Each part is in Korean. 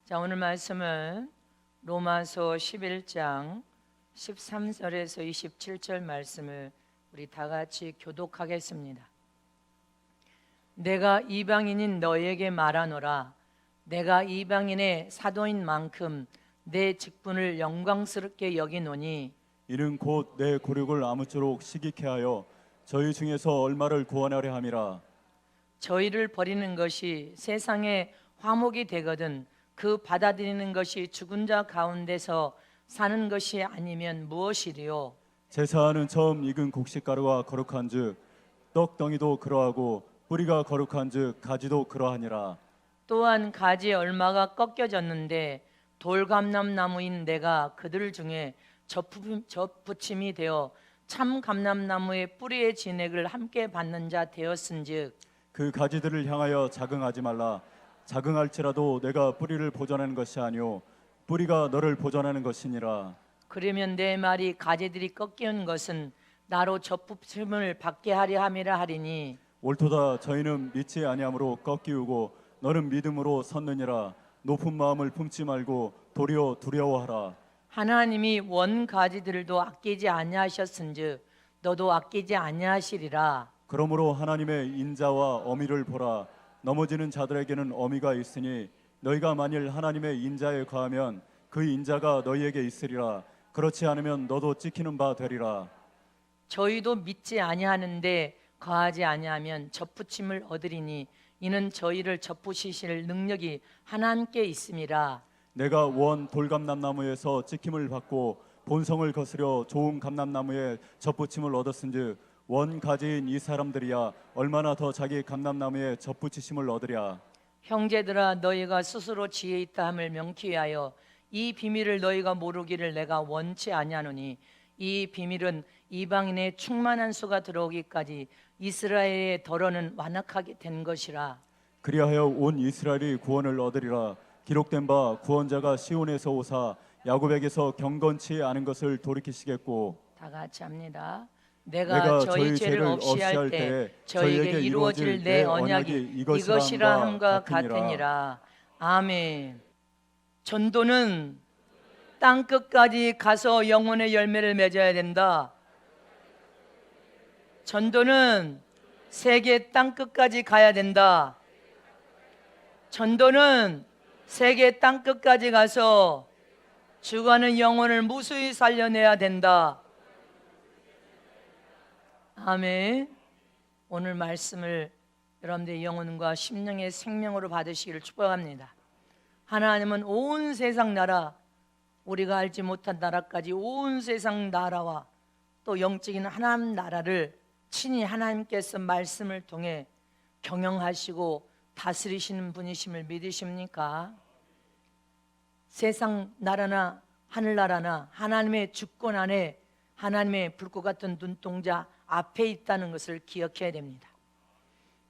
자, 오늘 말씀은 로마서 11장 13절에서 27절 말씀을 우리 다 같이 교독하겠습니다. 내가 이방인인 너에게 말하노라. 내가 이방인의 사도인 만큼 내 직분을 영광스럽게 여기노니 이는 곧 내 고륙을 아무쪼록 시기케 하여 저희 중에서 얼마를 구원하려 함이라. 저희를 버리는 것이 세상에 화목이 되거든 그 받아들이는 것이 죽은 자 가운데서 사는 것이 아니면 무엇이리요? 제사하는 처음 익은 곡식가루가 거룩한즉 떡덩이도 그러하고 뿌리가 거룩한즉 가지도 그러하니라. 또한 가지 얼마가 꺾여졌는데 돌감람나무인 내가 그들 중에 접붙임이 되어 참 감람나무의 뿌리의 진액을 함께 받는 자 되었은즉 그 가지들을 향하여 자긍하지 말라. 자긍할지라도 내가 뿌리를 보존하는 것이 아니오 뿌리가 너를 보존하는 것이니라. 그러면 내 말이 가지들이 꺾이는 것은 나로 접붙임을 받게 하려 함이라 하리니 옳도다. 저희는 믿지 아니함으로 꺾이우고 너는 믿음으로 섰느니라. 높은 마음을 품지 말고 도리어 두려워하라. 하나님이 원 가지들도 아끼지 아니하셨은즉 너도 아끼지 아니하시리라. 그러므로 하나님의 인자와 어미를 보라. 넘어지는 자들에게는 어미가 있으니 너희가 만일 하나님의 인자에 거하면 그 인자가 너희에게 있으리라. 그렇지 않으면 너도 찍히는 바 되리라. 저희도 믿지 아니하는데 거하지 아니하면 접붙임을 얻으리니 이는 저희를 접붙이실 능력이 하나님께 있음이라. 내가 원 돌감람나무에서 찍힘을 받고 본성을 거스려 좋은 감람나무에 접붙임을 얻었은즉 원 가지인 이 사람들이야 얼마나 더 자기 감람나무에 접붙이심을 얻으랴. 형제들아 너희가 스스로 지혜 있다 함을 명쾌히 하여 이 비밀을 너희가 모르기를 내가 원치 아니하노니 이 비밀은 이방인의 충만한 수가 들어오기까지 이스라엘의 덜어는 완악하게 된 것이라. 그리하여 온 이스라엘이 구원을 얻으리라. 기록된 바 구원자가 시온에서 오사 야곱에게서 경건치 않은 것을 돌이키시겠고 다 같이 합니다. 내가 저희 죄를 없이 할 때 저희에게 이루어질 내 언약이 이것이라 함과 같으니라. 아멘. 전도는 땅 끝까지 가서 영혼의 열매를 맺어야 된다. 전도는 세계 땅 끝까지 가야 된다. 전도는 세계 땅 끝까지 가서 죽어가는 영혼을 무수히 살려내야 된다. 아멘. 오늘 말씀을 여러분들의 영혼과 심령의 생명으로 받으시기를 축복합니다. 하나님은 온 세상 나라, 우리가 알지 못한 나라까지 온 세상 나라와 또 영적인 하나님 나라를 친히 하나님께서 말씀을 통해 경영하시고 다스리시는 분이심을 믿으십니까? 세상 나라나 하늘나라나 하나님의 주권 안에 하나님의 불꽃 같은 눈동자 앞에 있다는 것을 기억해야 됩니다.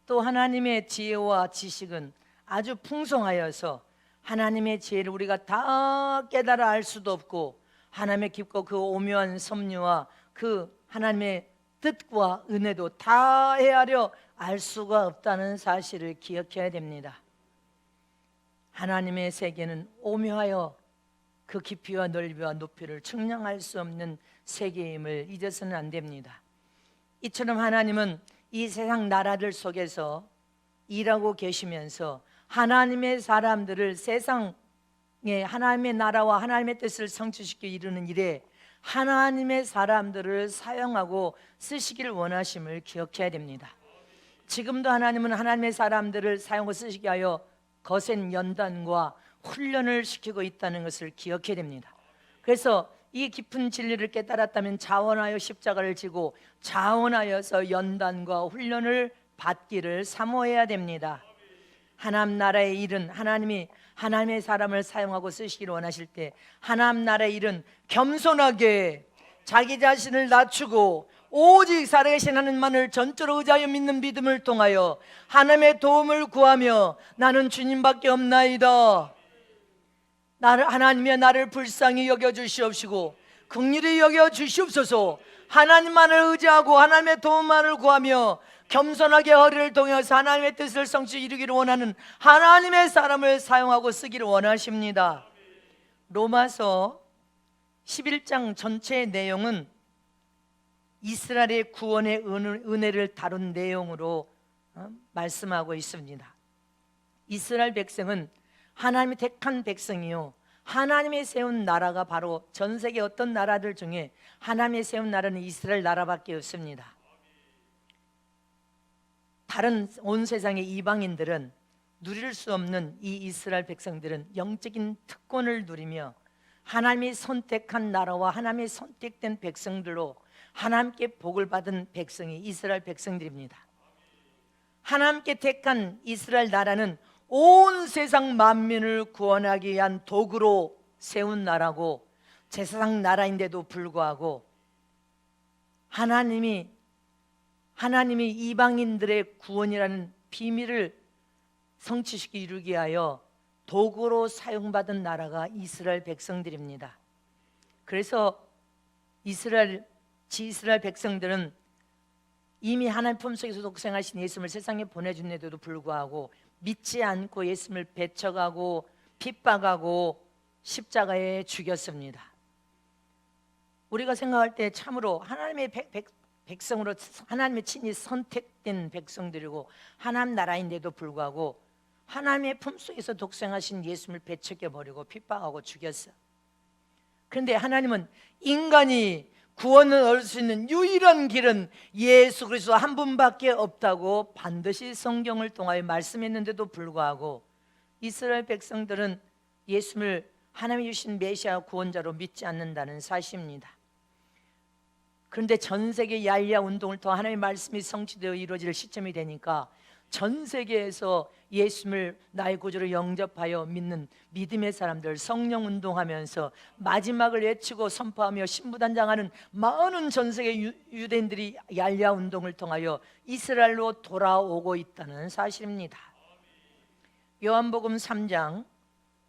또 하나님의 지혜와 지식은 아주 풍성하여서 하나님의 지혜를 우리가 다 깨달아 알 수도 없고 하나님의 깊고 그 오묘한 섭리와 그 하나님의 뜻과 은혜도 다 헤아려 알 수가 없다는 사실을 기억해야 됩니다. 하나님의 세계는 오묘하여 그 깊이와 넓이와 높이를 측량할 수 없는 세계임을 잊어서는 안 됩니다. 이처럼 하나님은 이 세상 나라들 속에서 일하고 계시면서 하나님의 사람들을 세상에 하나님의 나라와 하나님의 뜻을 성취시켜 이루는 일에 하나님의 사람들을 사용하고 쓰시기를 원하심을 기억해야 됩니다. 지금도 하나님은 하나님의 사람들을 사용하고 쓰시게 하여 거센 연단과 훈련을 시키고 있다는 것을 기억해야 됩니다. 그래서 이 깊은 진리를 깨달았다면 자원하여 십자가를 지고 자원하여서 연단과 훈련을 받기를 사모해야 됩니다. 하나님 나라의 일은 하나님이 하나님의 사람을 사용하고 쓰시기를 원하실 때 하나님 나라의 일은 겸손하게 자기 자신을 낮추고 오직 살아계신 하나님만을 전적으로 의지하여 믿는 믿음을 통하여 하나님의 도움을 구하며 나는 주님밖에 없나이다. 하나님이 나를 불쌍히 여겨주시옵시고 긍휼히 여겨주시옵소서. 하나님만을 의지하고 하나님의 도움만을 구하며 겸손하게 허리를 동여서 하나님의 뜻을 성취 이루기를 원하는 하나님의 사람을 사용하고 쓰기를 원하십니다. 로마서 11장 전체의 내용은 이스라엘의 구원의 은혜를 다룬 내용으로 말씀하고 있습니다. 이스라엘 백성은 하나님이 택한 백성이요, 하나님이 세운 나라가 바로 전 세계 어떤 나라들 중에 하나님이 세운 나라는 이스라엘 나라밖에 없습니다. 다른 온 세상의 이방인들은 누릴 수 없는 이 이스라엘 백성들은 영적인 특권을 누리며 하나님이 선택한 나라와 하나님이 선택된 백성들로 하나님께 복을 받은 백성이 이스라엘 백성들입니다. 하나님께 택한 이스라엘 나라는 온 세상 만민을 구원하기 위한 도구로 세운 나라고, 제사장 나라인데도 불구하고 하나님이 이방인들의 구원이라는 비밀을 성취시키기 이루기 위하여 도구로 사용받은 나라가 이스라엘 백성들입니다. 그래서 이스라엘 백성들은 이미 하나님 품속에서 독생하신 예수님을 세상에 보내준데도 불구하고 믿지 않고 예수님을 배척하고 핍박하고 십자가에 죽였습니다. 우리가 생각할 때 참으로 하나님의 백성으로 하나님의 친히 선택된 백성들이고 하나님 나라인데도 불구하고 하나님의 품속에서 독생하신 예수님을 배척해버리고 핍박하고 죽였어. 그런데 하나님은 인간이 구원을 얻을 수 있는 유일한 길은 예수 그리스도 한 분밖에 없다고 반드시 성경을 통하여 말씀했는데도 불구하고 이스라엘 백성들은 예수님을 하나님이 주신 메시아 구원자로 믿지 않는다는 사실입니다. 그런데 전 세계 야일야 운동을 통해 하나님의 말씀이 성취되어 이루어질 시점이 되니까 전 세계에서 예수님을 나의 구주로 영접하여 믿는 믿음의 사람들 성령 운동하면서 마지막을 외치고 선포하며 신부단장하는 많은 전 세계 유대인들이 야일야 운동을 통하여 이스라엘로 돌아오고 있다는 사실입니다. 요한복음 3장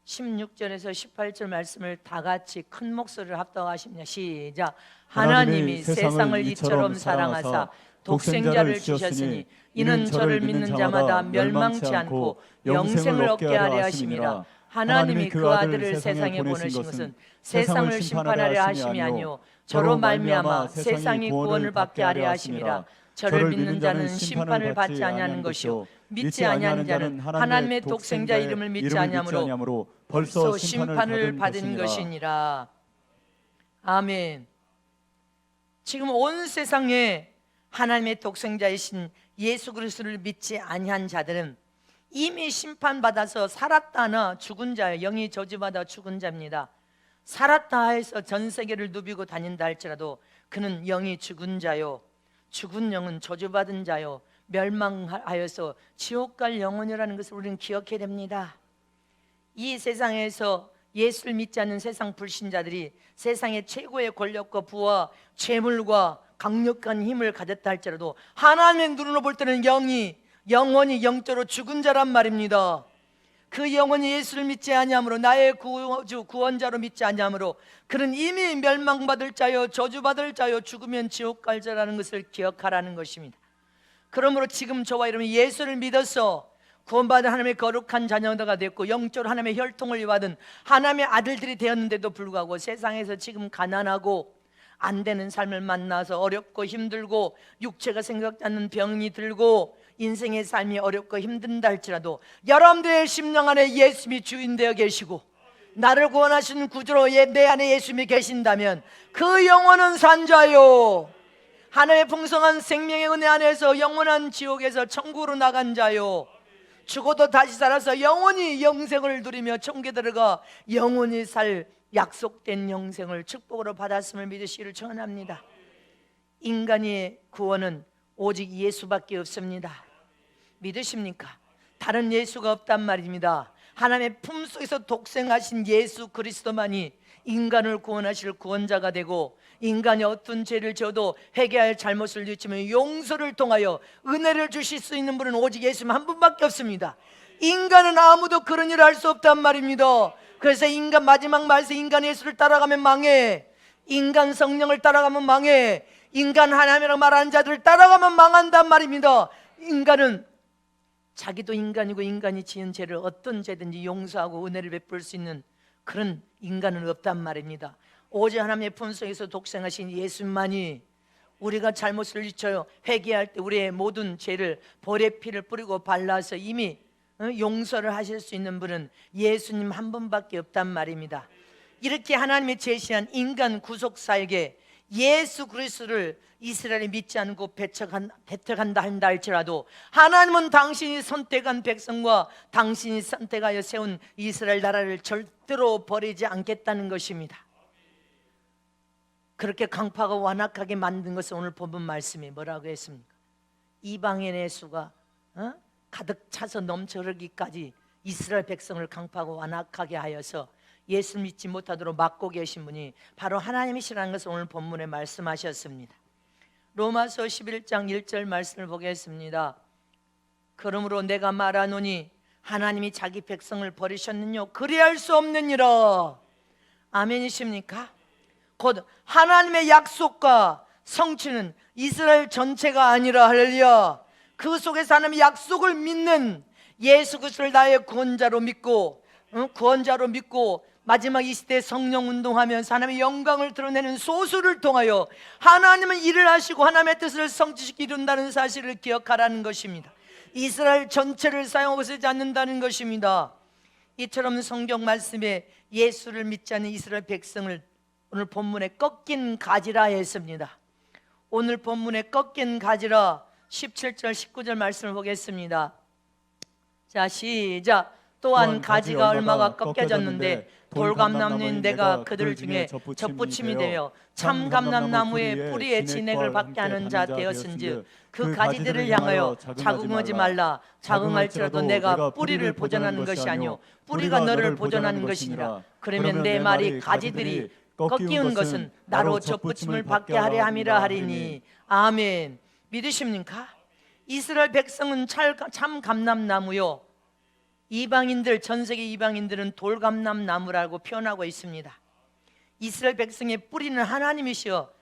16절에서 18절 말씀을 다 같이 큰 목소리를 합독하십니다. 시작. 하나님이 세상을 이처럼 사랑하사 독생자를 주셨으니 이는 저를 믿는 자마다 멸망치 않고 영생을 얻게 하려 하심이라. 하나님이 그 아들을 세상에 보내신 것은 세상을 심판하려 하심이 아니요 저로 말미암아 세상이 구원을 받게 하려 하심이라. 저를 믿는 자는 심판을 받지 아니하는 것이요 믿지 아니하는 자는 하나님의 독생자 이름을 믿지 아니하므로 벌써 심판을 받은 것이니라. 아멘. 지금 온 세상에 하나님의 독생자이신 예수 그리스도를 믿지 아니한 자들은 이미 심판받아서 살았다 하나 죽은 자예요. 영이 저주받아 죽은 자입니다. 살았다 해서 전 세계를 누비고 다닌다 할지라도 그는 영이 죽은 자요, 죽은 영은 저주받은 자요, 멸망하여서 지옥 갈 영혼이라는 것을 우리는 기억해야 됩니다. 이 세상에서 예수를 믿지 않는 세상 불신자들이 세상의 최고의 권력과 부와 재물과 강력한 힘을 가졌다 할지라도 하나님의 눈으로 볼 때는 영원히 영적으로 죽은 자란 말입니다. 그 영혼이 예수를 믿지 아니하므로 나의 구주 구원자로 믿지 아니하므로 그는 이미 멸망받을 자요 저주받을 자요 죽으면 지옥 갈 자라는 것을 기억하라는 것입니다. 그러므로 지금 저와 여러분이 예수를 믿어서 구원받은 하나님의 거룩한 자녀가 됐고 영적으로 하나님의 혈통을 받은 하나님의 아들들이 되었는데도 불구하고 세상에서 지금 가난하고 안 되는 삶을 만나서 어렵고 힘들고 육체가 생각지 않는 병이 들고 인생의 삶이 어렵고 힘든다 할지라도 여러분들의 심령 안에 예수님이 주인 되어 계시고 나를 구원하시는 구주로 내 안에 예수님이 계신다면 그 영혼은 산자요, 하나님의 풍성한 생명의 은혜 안에서 영원한 지옥에서 천국으로 나간 자요, 죽어도 다시 살아서 영원히 영생을 누리며 천국에 들어가 영원히 살 약속된 영생을 축복으로 받았음을 믿으시기를 축원합니다. 인간의 구원은 오직 예수밖에 없습니다. 믿으십니까? 다른 예수가 없단 말입니다. 하나님의 품속에서 독생하신 예수 그리스도만이 인간을 구원하실 구원자가 되고 인간이 어떤 죄를 지어도 회개할 잘못을 뉘치면 용서를 통하여 은혜를 주실 수 있는 분은 오직 예수님 한 분밖에 없습니다. 인간은 아무도 그런 일을 할 수 없단 말입니다. 그래서 인간 마지막 말에서 인간 예수를 따라가면 망해, 인간 성령을 따라가면 망해, 인간 하나님이라고 말하는 자들을 따라가면 망한단 말입니다. 인간은 자기도 인간이고 인간이 지은 죄를 어떤 죄든지 용서하고 은혜를 베풀 수 있는 그런 인간은 없단 말입니다. 오직 하나님의 품속에서 독생하신 예수만이 우리가 잘못을 잊혀요 회개할 때 우리의 모든 죄를 벌의 피를 뿌리고 발라서 이미 용서를 하실 수 있는 분은 예수님 한 분밖에 없단 말입니다. 이렇게 하나님이 제시한 인간 구속사에게 예수 그리스도를 이스라엘이 믿지 않고 배척한다 한다 할지라도 하나님은 당신이 선택한 백성과 당신이 선택하여 세운 이스라엘 나라를 절대로 버리지 않겠다는 것입니다. 그렇게 강팍하고 완악하게 만든 것은 오늘 본문 말씀이 뭐라고 했습니까? 이방인의 수가 가득 차서 넘쳐 흐르기까지 이스라엘 백성을 강팍하고 완악하게 하여서 예수 믿지 못하도록 막고 계신 분이 바로 하나님이시라는 것을 오늘 본문에 말씀하셨습니다. 로마서 11장 1절 말씀을 보겠습니다. 그러므로 내가 말하노니 하나님이 자기 백성을 버리셨느뇨 그리할 수 없느니라. 아멘이십니까? 곧 하나님의 약속과 성취는 이스라엘 전체가 아니라 할렐루야, 그 속에서 하나님의 약속을 믿는 예수 그리스도를 나의 구원자로 믿고 마지막 이 시대에 성령 운동하면서 하나님의 영광을 드러내는 소수를 통하여 하나님은 일을 하시고 하나님의 뜻을 성취시키 이룬다는 사실을 기억하라는 것입니다. 이스라엘 전체를 사용하고 쓰지 않는다는 것입니다. 이처럼 성경 말씀에 예수를 믿지 않는 이스라엘 백성을 오늘 본문에 꺾인 가지라 했습니다. 오늘 본문에 꺾인 가지라 17절 19절 말씀을 보겠습니다. 자, 시작. 또한 가지가 얼마가 꺾여졌는데 돌감나무인 내가 그들 중에 접붙임이 되어 참 감람나무의 뿌리에 진액을 받게 하는 자 되었은즉 그 가지들을 향하여 자궁하지 말라. 자궁할지라도 내가 뿌리를 보존하는 것이 아니요 뿌리가 너를 보존하는 것이니라. 그러면 내 말이 가지들이 꺾이는 것은 나로 접붙임을 받게 하려 함이라 하리니. 아멘. 믿으십니까? 이스라엘 백성은 참 감람나무요, 이방인들, 전세계 이방인들은 돌감람나무라고 표현하고 있습니다. 이스라엘 백성의 뿌리는 하나님이시여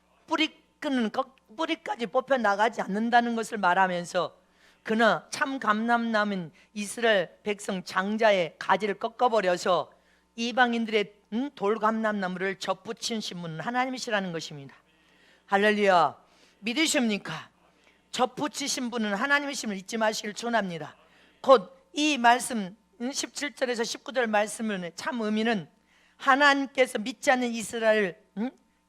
뿌리까지 뽑혀 나가지 않는다는 것을 말하면서 그러나 참 감람나무는 이스라엘 백성 장자의 가지를 꺾어버려서 이방인들의 돌감람나무를 접붙이신 분은 하나님이시라는 것입니다. 할렐루야. 믿으십니까? 접붙이신 분은 하나님이심을 잊지 마시길 축원합니다. 곧 이 말씀 17절에서 19절 말씀은 참 의미는 하나님께서 믿지 않는 이스라엘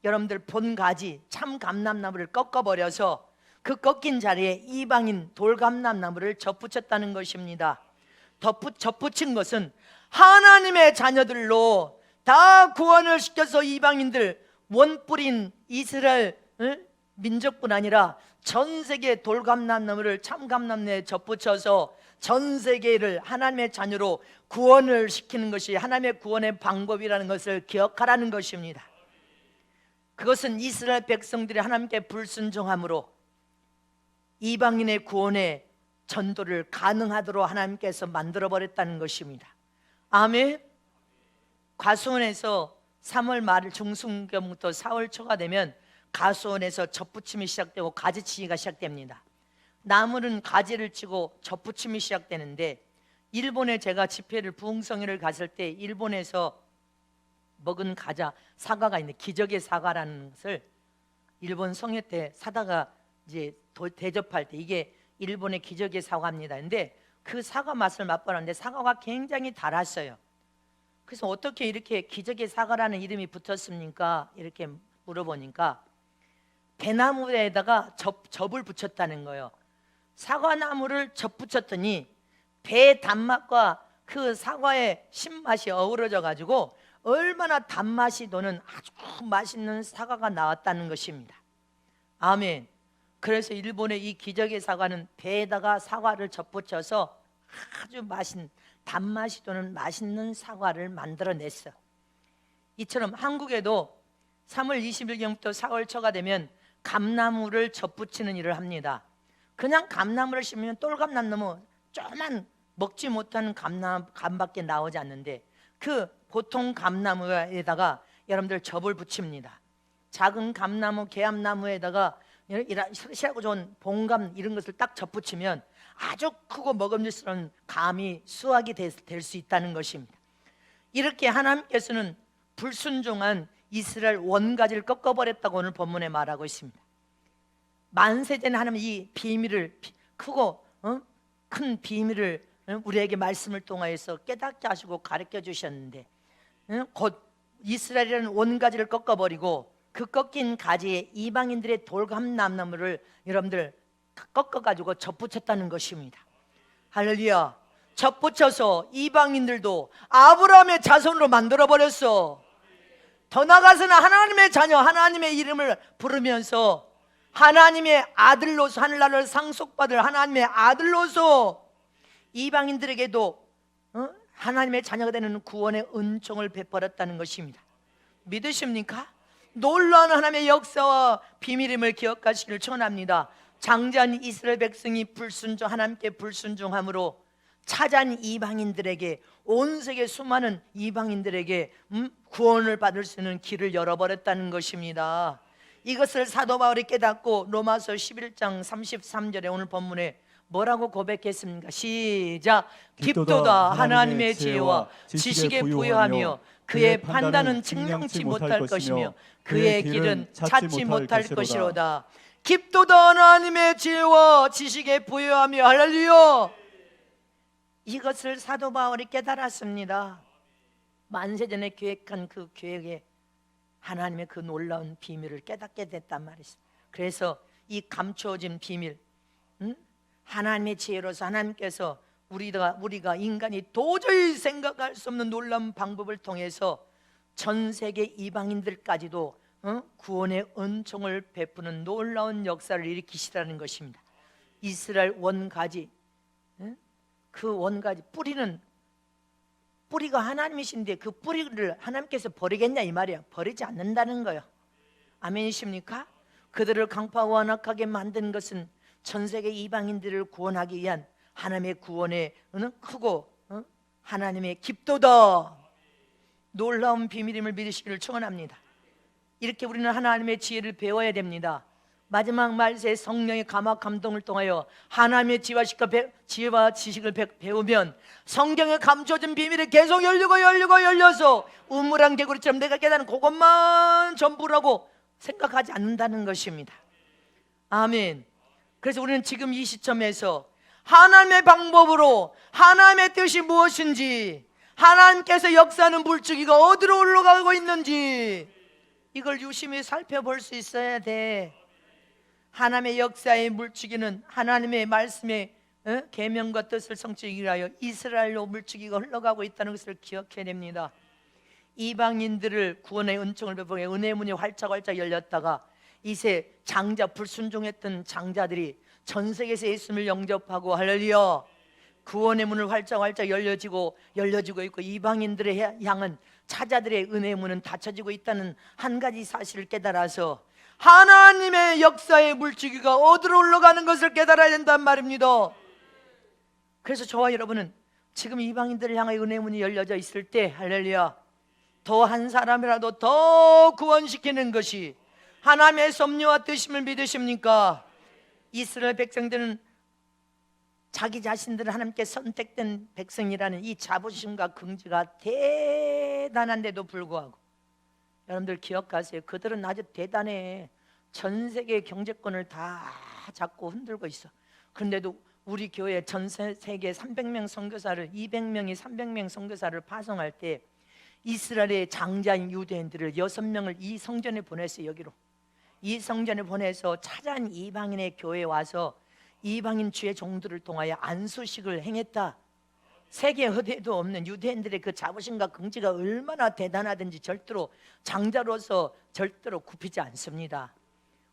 여러분들 본 가지 참 감람나무를 꺾어버려서 그 꺾인 자리에 이방인 돌감람나무를 접붙였다는 것입니다. 접붙인 것은 하나님의 자녀들로 다 구원을 시켜서 이방인들 원뿌린 이스라엘 민족뿐 아니라 전 세계 돌감람나무를 참감람나무에 접붙여서 전 세계를 하나님의 자녀로 구원을 시키는 것이 하나님의 구원의 방법이라는 것을 기억하라는 것입니다. 그것은 이스라엘 백성들이 하나님께 불순종함으로 이방인의 구원의 전도를 가능하도록 하나님께서 만들어버렸다는 것입니다. 아멘. 가수원에서 3월 말 중순경부터 4월 초가 되면 가수원에서 접붙임이 시작되고 가지치기가 시작됩니다. 나무는 가지를 치고 접붙임이 시작되는데, 일본에 제가 집회를 부흥성회를 갔을 때 일본에서 먹은 과자, 사과가 있는데 기적의 사과라는 것을 일본 성회 때 사다가 이제 대접할 때 이게 일본의 기적의 사과입니다. 근데 그 사과 맛을 맛보았는데 사과가 굉장히 달았어요. 그래서 어떻게 이렇게 기적의 사과라는 이름이 붙었습니까? 이렇게 물어보니까 배나무에다가 접을 붙였다는 거예요. 사과나무를 접붙였더니 배 단맛과 그 사과의 신맛이 어우러져 가지고 얼마나 단맛이 도는 아주 맛있는 사과가 나왔다는 것입니다. 아멘. 그래서 일본의 이 기적의 사과는 배에다가 사과를 접붙여서 아주 단맛이 도는 맛있는 사과를 만들어냈어. 이처럼 한국에도 3월 20일경부터 4월 초가 되면 감나무를 접붙이는 일을 합니다. 그냥 감나무를 심으면 똘감나무 조그만 먹지 못하는 감밖에 나오지 않는데 그 보통 감나무에다가 여러분들 접을 붙입니다. 작은 감나무, 개암나무에다가 이런 실하고 좋은 봉감 이런 것을 딱 접붙이면 아주 크고 먹음직스러운 감이 수확이 될 수 있다는 것입니다. 이렇게 하나님께서는 불순종한 이스라엘 원가지를 꺾어버렸다고 오늘 본문에 말하고 있습니다. 만세전에 하나님 이 비밀을 크고 큰 비밀을 우리에게 말씀을 통하여서 깨닫게 하시고 가르쳐 주셨는데, 곧 이스라엘이라는 원가지를 꺾어버리고 그 꺾인 가지에 이방인들의 돌감나무를 여러분들 꺾어가지고 접붙였다는 것입니다. 할렐루야. 접붙여서 이방인들도 아브라함의 자손으로 만들어버렸어. 더 나아가서는 하나님의 자녀, 하나님의 이름을 부르면서 하나님의 아들로서 하늘나라를 상속받을 하나님의 아들로서 이방인들에게도 하나님의 자녀가 되는 구원의 은총을 베풀었다는 것입니다. 믿으십니까? 놀라운 하나님의 역사와 비밀임을 기억하시기를 축원합니다. 장자인 이스라엘 백성이 하나님께 불순종함으로 찾아온 이방인들에게, 온 세계 수많은 이방인들에게 구원을 받을 수 있는 길을 열어버렸다는 것입니다. 이것을 사도 바울이 깨닫고 로마서 11장 33절에 오늘 본문에 뭐라고 고백했습니까? 시작. 깊도다 하나님의 지혜와 지식에 부여하며 그의 판단은 측량치 못할 것이며 그의 길은 찾지 못할 것이로다. 깊도다 하나님의 지혜와 지식에 부여하며, 할렐루야. 이것을 사도 바울이 깨달았습니다. 만세전에 계획한 그 계획에 하나님의 그 놀라운 비밀을 깨닫게 됐단 말이죠. 그래서 이 감추어진 비밀, 하나님의 지혜로서 하나님께서 우리가 인간이 도저히 생각할 수 없는 놀라운 방법을 통해서 전 세계 이방인들까지도 구원의 은총을 베푸는 놀라운 역사를 일으키시라는 것입니다. 이스라엘 원가지, 그 원가지 뿌리가 하나님이신데 그 뿌리를 하나님께서 버리겠냐 이 말이야. 버리지 않는다는 거예요. 아멘이십니까? 그들을 강파하고 완악하게 만든 것은 전 세계 이방인들을 구원하기 위한 하나님의 구원의 크고 하나님의 깊도다 놀라운 비밀임을 믿으시기를 축원합니다. 이렇게 우리는 하나님의 지혜를 배워야 됩니다. 마지막 말세에 성령의 감화 감동을 통하여 하나님의 지혜와 지식을 배우면 성경에 감춰진 비밀이 계속 열려서 우물한 개구리처럼 내가 깨닫는 그것만 전부라고 생각하지 않는다는 것입니다. 아멘. 그래서 우리는 지금 이 시점에서 하나님의 방법으로 하나님의 뜻이 무엇인지, 하나님께서 역사하는 물줄기가 어디로 올라가고 있는지 이걸 유심히 살펴볼 수 있어야 돼. 하나님의 역사의 물줄기는 하나님의 말씀의 계명과 뜻을 성취하기 위하여 이스라엘로 물줄기가 흘러가고 있다는 것을 기억해야 됩니다. 이방인들을 구원의 은총을 베푸게 은혜의 문이 활짝 열렸다가 이제 장자, 불순종했던 장자들이 전 세계에서 예수님을 영접하고, 할렐루야, 구원의 문을 활짝 열려지고 있고 이방인들의 향은 차자들의 은혜의 문은 닫혀지고 있다는 한 가지 사실을 깨달아서 하나님의 역사의 물줄기가 어디로 올라가는 것을 깨달아야 된단 말입니다. 그래서 저와 여러분은 지금 이방인들을 향해 은혜의 문이 열려져 있을 때, 할렐루야, 더 한 사람이라도 더 구원시키는 것이 하나님의 섭리와 뜻임을 믿으십니까? 이스라엘 백성들은 자기 자신들은 하나님께 선택된 백성이라는 이 자부심과 긍지가 대단한데도 불구하고, 여러분들 기억하세요. 그들은 아주 대단해. 전 세계 경제권을 다 잡고 흔들고 있어. 그런데도 우리 교회 전 세계 300명 선교사를 200명이 300명 선교사를 파송할 때 이스라엘의 장자인 유대인들을 6명을 이 성전에 보냈어요. 여기로 이 성전에 보내서 찾아온 이방인의 교회에 와서 이방인 주의 종들을 통하여 안수식을 행했다. 세계 어디에도 없는 유대인들의 그 자부심과 긍지가 얼마나 대단하든지 절대로 장자로서 절대로 굽히지 않습니다.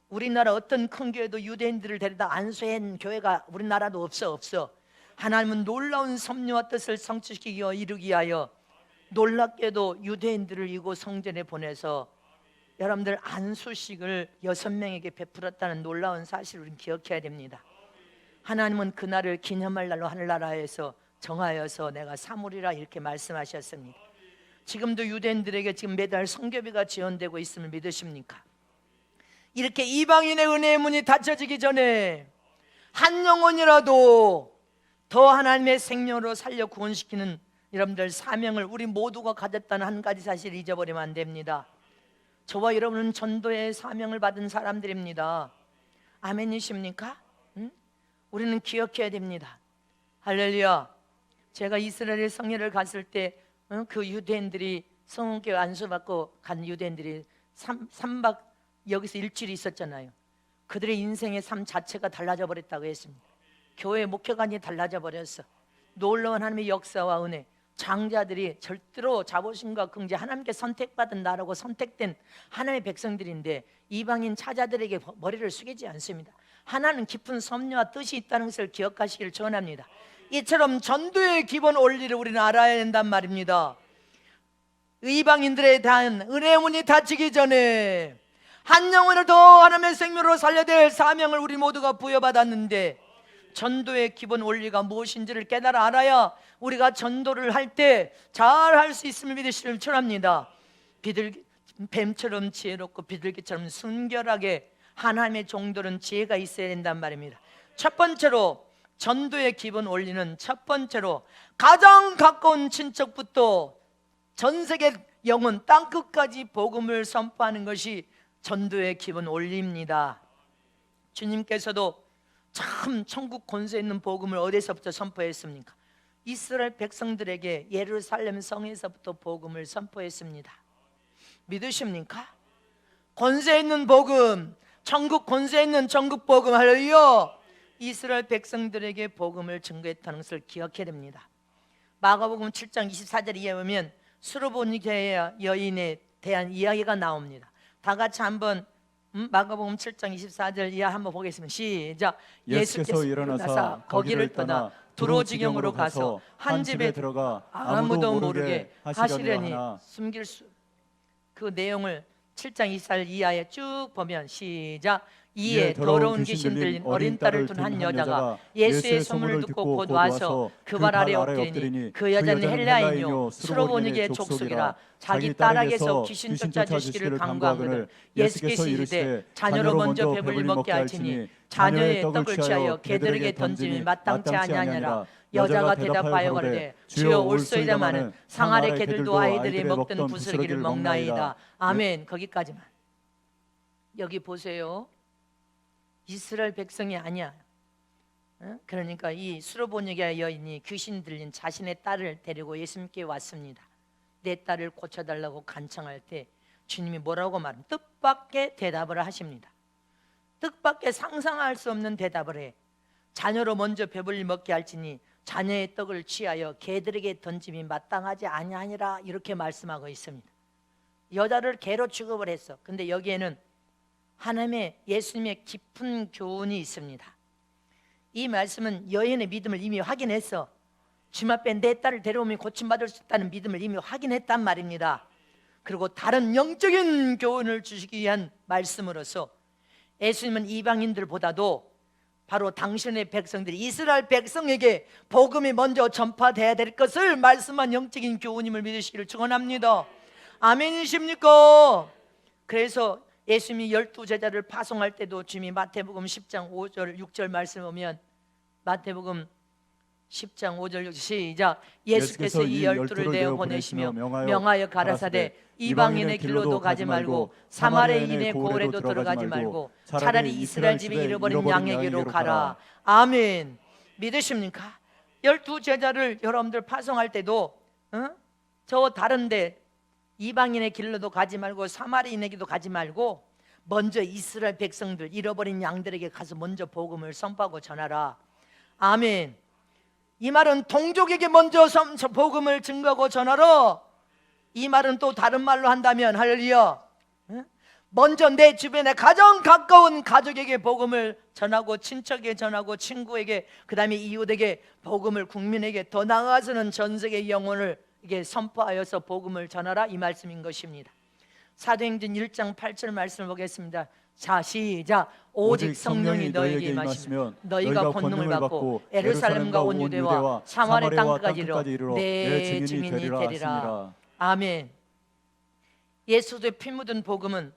우리나라 어떤 큰 교회도 유대인들을 데려다 안수한 교회가 우리나라도 없어. 하나님은 놀라운 섭리와 뜻을 성취시키기 이루기 위하여 놀랍게도 유대인들을 이곳 성전에 보내서 여러분들 안수식을 6명에게 베풀었다는 놀라운 사실을 우리는 기억해야 됩니다. 하나님은 그날을 기념할 날로 하늘나라에서 정하여서 내가 삼으리라 이렇게 말씀하셨습니다. 지금도 유대인들에게 지금 매달 성교비가 지원되고 있음을 믿으십니까? 이렇게 이방인의 은혜의 문이 닫혀지기 전에 한 영혼이라도 더 하나님의 생명으로 살려 구원시키는 여러분들 사명을 우리 모두가 가졌다는 한 가지 사실을 잊어버리면 안 됩니다. 저와 여러분은 전도의 사명을 받은 사람들입니다. 아멘이십니까? 응? 우리는 기억해야 됩니다. 할렐루야. 제가 이스라엘 성회를 갔을 때 그 유대인들이 성교회 안수받고 간 유대인들이 3박 여기서 일주일이 있었잖아요. 그들의 인생의 삶 자체가 달라져 버렸다고 했습니다. 교회 목회관이 달라져 버렸어. 놀라운 하나님의 역사와 은혜. 장자들이 절대로 자부심과 긍지, 하나님께 선택받은 나라고 선택된 하나님의 백성들인데 이방인 차자들에게 머리를 숙이지 않습니다. 하나는 깊은 섭리와 뜻이 있다는 것을 기억하시길 전합니다. 이처럼 전도의 기본 원리를 우리는 알아야 된단 말입니다. 이방인들에 대한 은혜의 문이 닫히기 전에 한 영혼을 더 하나님의 생명으로 살려야 될 사명을 우리 모두가 부여받았는데, 전도의 기본 원리가 무엇인지를 깨달아 알아야 우리가 전도를 할 때 잘 할 수 있음을 믿으시길 축원합니다. 뱀처럼 지혜롭고 비둘기처럼 순결하게 하나님의 종들은 지혜가 있어야 된단 말입니다. 첫 번째로 전도의 기본 원리는, 첫 번째로 가장 가까운 친척부터 전 세계 영혼 땅끝까지 복음을 선포하는 것이 전도의 기본 원리입니다. 주님께서도 참 천국 권세 있는 복음을 어디서부터 선포했습니까? 이스라엘 백성들에게 예루살렘 성에서부터 복음을 선포했습니다. 믿으십니까? 권세 있는 복음, 천국 권세 있는 천국 복음, 할렐루야! 이스라엘 백성들에게 복음을 증거했다는 것을 기억해야 됩니다. 마가복음 7장 24절 이하에 보면 수르보니게 여인에 대한 이야기가 나옵니다. 다 같이 한번 마가복음 7장 24절 이하 한번 보겠습니다. 시작. 예수께서 일어나사 거기를 떠나 두로 지경으로 가서 한 집에 들어가 아무도 모르게 하시려니 숨길 수, 그 내용을 7장 24절 이하에 쭉 보면 시작. 이에 더러운 귀신 들린 어린 딸을 둔 한 여자가 예수의 소문을 듣고 곧 와서 그 발 아래 엎드리니 그 여자는 헬라인요 수로보니게 족속이라 자기 딸에게서 귀신 쫓아주시기를 간구하거늘 예수께서 이르시되 자녀로 먼저 배불리 먹게 할지니 자녀의 떡을 취하여 개들에게 던짐이 마땅치 아니하니라. 여자가 대답하여 가로되 주여 올소이다마는 상 아래 개들도 아이들이 먹던 부스러기를 먹나이다. 아멘. 거기까지만. 여기 보세요. 이스라엘 백성이 아니야. 그러니까 이 수로보니게 여인이 귀신 들린 자신의 딸을 데리고 예수님께 왔습니다. 내 딸을 고쳐달라고 간청할 때 주님이 뭐라고 말하면 뜻밖의 대답을 하십니다. 뜻밖의 상상할 수 없는 대답을 해. 자녀로 먼저 배불리 먹게 할지니 자녀의 떡을 취하여 개들에게 던짐이 마땅하지 아니하니라. 이렇게 말씀하고 있습니다. 여자를 개로 취급을 했어. 근데 여기에는 하나님의 예수님의 깊은 교훈이 있습니다. 이 말씀은 여인의 믿음을 이미 확인했어. 주님 앞에 내 딸을 데려오면 고침받을 수 있다는 믿음을 이미 확인했단 말입니다. 그리고 다른 영적인 교훈을 주시기 위한 말씀으로서 예수님은 이방인들보다도 바로 당신의 백성들이 이스라엘 백성에게 복음이 먼저 전파돼야 될 것을 말씀한 영적인 교훈임을 믿으시기를 축원합니다. 아멘이십니까? 그래서 예수님이 12제자를 파송할 때도 주님이 마태복음 10장 5절 6절 말씀 보면 마태복음 10장 5절 6절 시작. 예수께서 이 12를 내어 보내시며 명하여 가라사대 이방인의 길로도 가지 말고 사마리아인의 고을에도 들어가지 말고 차라리 이스라엘 집에 잃어버린 양에게로 가라. 아멘. 믿으십니까? 12제자를 여러분들 파송할 때도 저 다른데 이방인의 길로도 가지 말고 사마리아인에게도 가지 말고 먼저 이스라엘 백성들 잃어버린 양들에게 가서 먼저 복음을 선포하고 전하라. 아멘. 이 말은 동족에게 먼저 복음을 증거하고 전하라. 이 말은 또 다른 말로 한다면 할렐루야, 먼저 내 주변에 가장 가까운 가족에게 복음을 전하고 친척에게 전하고 친구에게 그 다음에 이웃에게 복음을 국민에게 더 나아가서는 전 세계 영혼을 이게 선포하여서 복음을 전하라. 이 말씀인 것입니다. 사도행전 1장 8절 말씀을 보겠습니다. 자 시작. 오직 성령이 너희에게 임하시면 너희가 권능을 받고 예루살렘과 온 유대와 사마리아 땅까지 이르러 내 증인이 되리라. 아멘. 예수의 피 묻은 복음은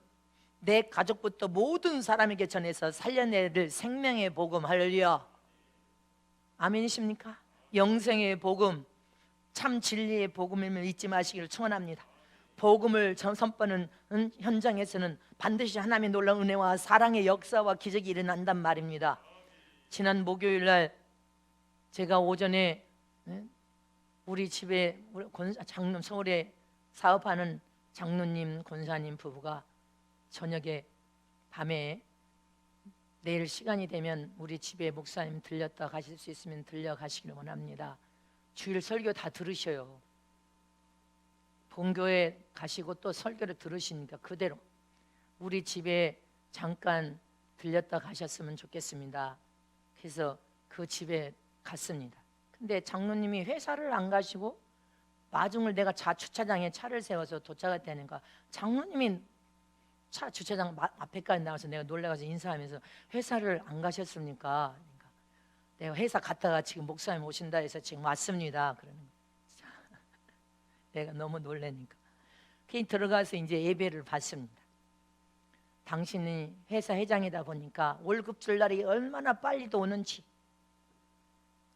내 가족부터 모든 사람에게 전해서 살려내야 될 생명의 복음. 할렐루야. 아멘이십니까? 영생의 복음, 참 진리의 복음임을 잊지 마시기를 청원합니다. 복음을 선포하는 현장에서는 반드시 하나님의 놀라운 은혜와 사랑의 역사와 기적이 일어난단 말입니다. 지난 목요일 날 제가 오전에 우리 집에 장로, 서울에 사업하는 장로님 권사님 부부가 저녁에 밤에 내일 시간이 되면 우리 집에 목사님 들렸다 가실 수 있으면 들려가시기를 원합니다. 주일 설교 다 들으셔요. 본교회 가시고 또 설교를 들으시니까 그대로 우리 집에 잠깐 들렸다 가셨으면 좋겠습니다. 그래서 그 집에 갔습니다. 근데 장로님이 회사를 안 가시고 마중을 내가 주차장에 차를 세워서 도착할 때니까 장로님이 차 주차장 앞에까지 나와서 내가 놀라서 인사하면서 회사를 안 가셨습니까? 그러니까 내가 회사 갔다가 지금 목사님 오신다 해서 지금 왔습니다. 그러는 거예요. 내가 너무 놀라니까 그냥 들어가서 이제 예배를 받습니다. 당신이 회사 회장이다 보니까 월급 줄 날이 얼마나 빨리도 오는지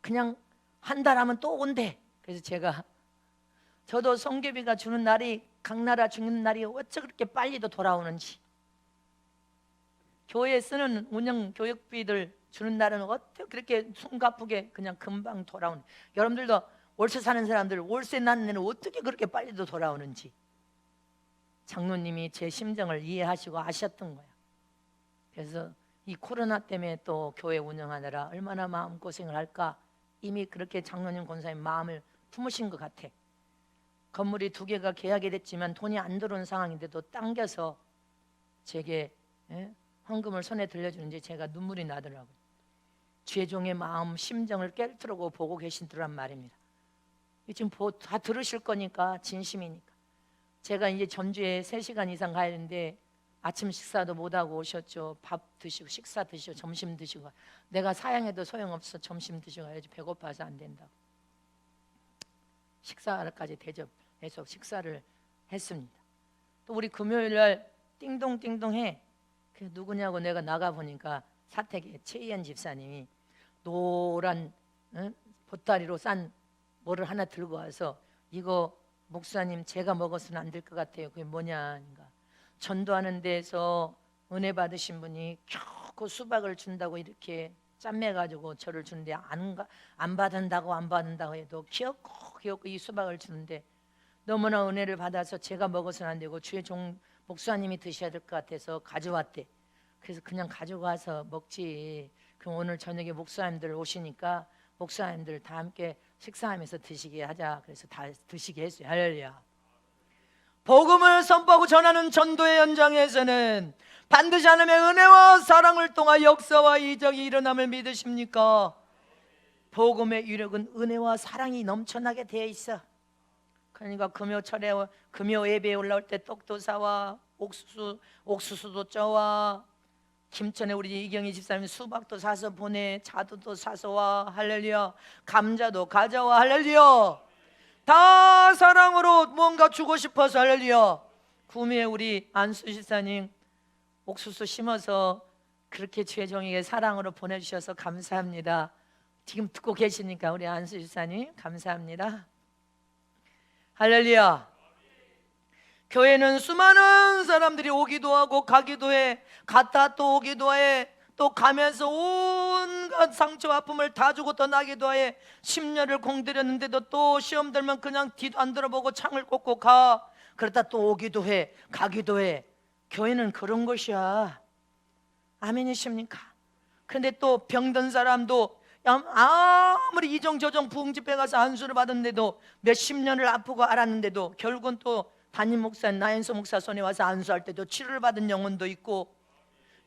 그냥 한 달 하면 또 온대. 그래서 저도 성교비가 주는 날이 각 나라 주는 날이 어째 그렇게 빨리도 돌아오는지, 교회에 쓰는 운영 교육비들 주는 날은 어떻게 그렇게 숨가쁘게 그냥 금방 돌아오는, 여러분들도 월세 사는 사람들 월세 나는 데는 어떻게 그렇게 빨리도 돌아오는지 장로님이 제 심정을 이해하시고 아셨던 거예요. 그래서 이 코로나 때문에 또 교회 운영하느라 얼마나 마음고생을 할까 이미 그렇게 장로님 권사님 마음을 품으신 것 같아. 건물이 2개가 계약이 됐지만 돈이 안 들어오는 상황인데도 당겨서 제게 헌금을 손에 들려주는지 제가 눈물이 나더라고요. 죄종의 마음 심정을 깨트르고 보고 계시더란 말입니다. 지금 다 들으실 거니까 진심이니까. 제가 이제 전주에 3시간 이상 가야 되는데 아침 식사도 못하고 오셨죠. 밥 드시고 식사 드시고 점심 드시고. 내가 사양해도 소용없어. 점심 드시고 가야지. 배고파서 안 된다고. 식사까지 대접해서 식사를 했습니다. 또 우리 금요일날 띵동띵동해. 그 누구냐고 내가 나가보니까 사택에 최희연 집사님이 노란 보따리로 싼 뭐를 하나 들고 와서 이거 목사님 제가 먹어서는 안 될 것 같아요. 그게 뭐냐. 그러니까 전도하는 데서 은혜 받으신 분이 겨우 수박을 준다고 이렇게 짬매가지고 저를 주는데 안 받는다고 해도 귀엽고 이 수박을 주는데 너무나 은혜를 받아서 제가 먹어서는 안 되고 주의 종 목사님이 드셔야 될 것 같아서 가져왔대. 그래서 그냥 가져가서 먹지. 그럼 오늘 저녁에 목사님들 오시니까 목사님들 다 함께 식사하면서 드시게 하자. 그래서 다 드시게 했어요. 할렐루야. 복음을 선포하고 전하는 전도의 현장에서는 반드시 하나님의 은혜와 사랑을 통하 역사와 이적이 일어남을 믿으십니까? 복음의 유력은 은혜와 사랑이 넘쳐나게 되어 있어. 그러니까 금요철에 금요 예배에 올라올 때 떡도 사와 옥수수도 쪄와 김천에 우리 이경희 집사님 수박도 사서 보내, 자두도 사서 와. 할렐루야. 감자도 가져와. 할렐루야. 다 사랑으로 뭔가 주고 싶어서. 할렐루야. 구미에 우리 안수 집사님 옥수수 심어서 그렇게 죄종에게 사랑으로 보내주셔서 감사합니다. 지금 듣고 계시니까 우리 안수 집사님 감사합니다. 할렐루야. 교회는 수많은 사람들이 오기도 하고 가기도 해. 갔다 또 오기도 해. 또 가면서 온갖 상처 아픔을 다 주고 떠나기도 해. 10년을 공들였는데도 또 시험 들면 그냥 뒤도 안 들어보고 창을 꽂고 가. 그러다 또 오기도 해. 가기도 해. 교회는 그런 것이야. 아멘이십니까? 그런데 또 병든 사람도 아무리 이정저정 부흥집회 가서 안수를 받았는데도 몇십 년을 아프고 알았는데도 결국은 또 담임 목사 나연소 목사 손에 와서 안수할 때도 치료를 받은 영혼도 있고,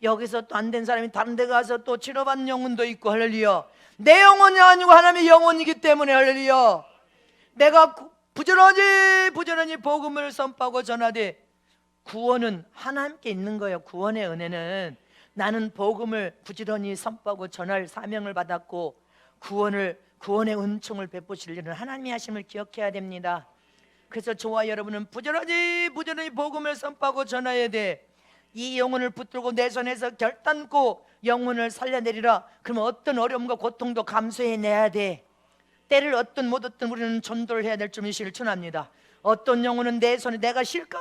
여기서 또 안 된 사람이 다른 데 가서 또 치료받는 영혼도 있고. 할렐루야. 내 영혼이 아니고 하나님의 영혼이기 때문에. 할렐루야. 내가 부지런히 복음을 선포하고 전하되 구원은 하나님께 있는 거예요. 구원의 은혜는 나는 복음을 부지런히 선포하고 전할 사명을 받았고 구원의 은총을 베푸실 일은 하나님이 하심을 기억해야 됩니다. 그래서 저와 여러분은 부지런히 복음을 선포하고 전해야 돼. 이 영혼을 붙들고 내 손에서 결단코 영혼을 살려내리라. 그러면 어떤 어려움과 고통도 감수해내야 돼. 때를 얻든 못 얻든 우리는 전도를 해야 될 줄을 실천합니다. 어떤 영혼은 내 손에 내가 실컷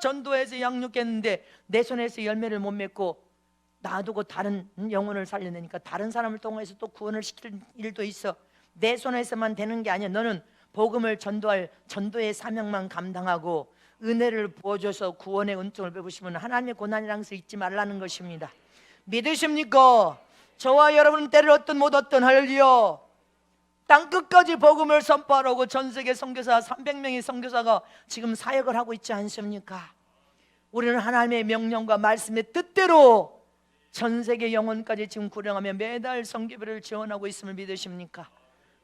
전도해서 양육했는데 내 손에서 열매를 못 맺고 놔두고 다른 영혼을 살려내니까 다른 사람을 통해서 또 구원을 시킬 일도 있어. 내 손에서만 되는 게 아니야. 너는 복음을 전도할 전도의 사명만 감당하고 은혜를 부어줘서 구원의 은총을 베푸시면 하나님의 고난이라는 것을 잊지 말라는 것입니다. 믿으십니까? 저와 여러분은 때를 얻든 못 얻든 할렐루야, 땅끝까지 복음을 선포하라고 전 세계 선교사 300명의 선교사가 지금 사역을 하고 있지 않습니까? 우리는 하나님의 명령과 말씀의 뜻대로 전 세계 영혼까지 지금 구령하며 매달 선교비를 지원하고 있음을 믿으십니까?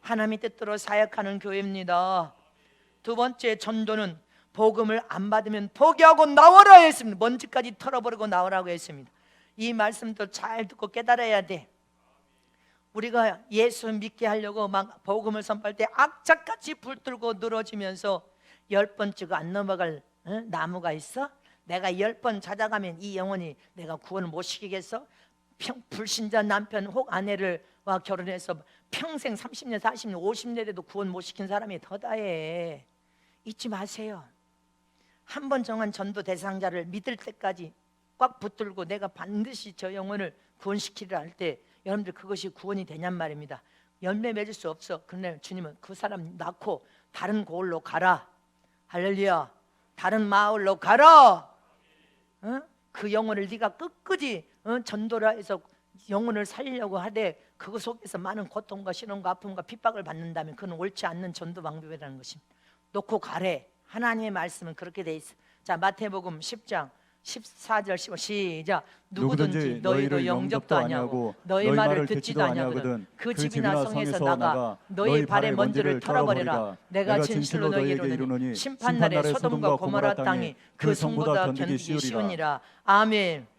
하나님의 뜻대로 사역하는 교회입니다. 두 번째, 전도는 복음을 안 받으면 포기하고 나와라 했습니다. 먼지까지 털어버리고 나오라고 했습니다. 이 말씀도 잘 듣고 깨달아야 돼. 우리가 예수 믿게 하려고 막 복음을 선포할 때 악착같이 불들고 늘어지면서 10번 찍어 안 넘어갈 나무가 있어? 내가 10번 찾아가면 이 영혼이 내가 구원을 못 시키겠어? 불신자 남편 혹 아내와 결혼해서 평생 30년 40년 50년 돼도 구원 못 시킨 사람이 더다해. 잊지 마세요. 한 번 정한 전도 대상자를 믿을 때까지 꽉 붙들고 내가 반드시 저 영혼을 구원시키려 할 때 여러분들 그것이 구원이 되냔 말입니다. 열매 맺을 수 없어. 그런데 주님은 그 사람 낳고 다른 고을로 가라. 할렐루야. 다른 마을로 가라. 그 영혼을 네가 끝까지 전도라 해서 영혼을 살리려고 하되 그거 속에서 많은 고통과 시련과 아픔과 핍박을 받는다면 그건 옳지 않는 전도 방법이라는 것입니다. 놓고 가래. 하나님의 말씀은 그렇게 돼 있어. 자, 마태복음 10장 14절 15 시작. 누구든지 너희로 영접도 아니하고 너희 말을 듣지도 아니하거든 그 집이나 성에서 나가 너희 발의 먼지를 털어버리라. 내가 진실로 너희에게 이르노니 심판날에 소돔과 고모라 땅이 그 성보다 견디기 쉬우니라. 아멘.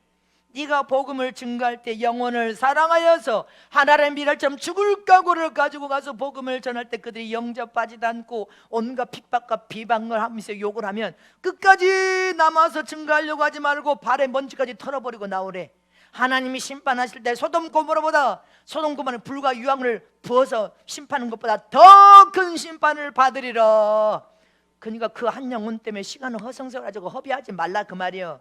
네가 복음을 증거할 때 영혼을 사랑하여서 하나님의 미랄처럼 죽을 각오를 가지고 가서 복음을 전할 때 그들이 영접하지도 않고 온갖 핍박과 비방을 하면서 욕을 하면 끝까지 남아서 증거하려고 하지 말고 발에 먼지까지 털어버리고 나오래. 하나님이 심판하실 때 소돔 고모라보다 소돔 고모라는 불과 유황을 부어서 심판하는 것보다 더 큰 심판을 받으리라. 그러니까 그 한 영혼 때문에 시간을 허송세월하자고 허비하지 말라 그 말이에요.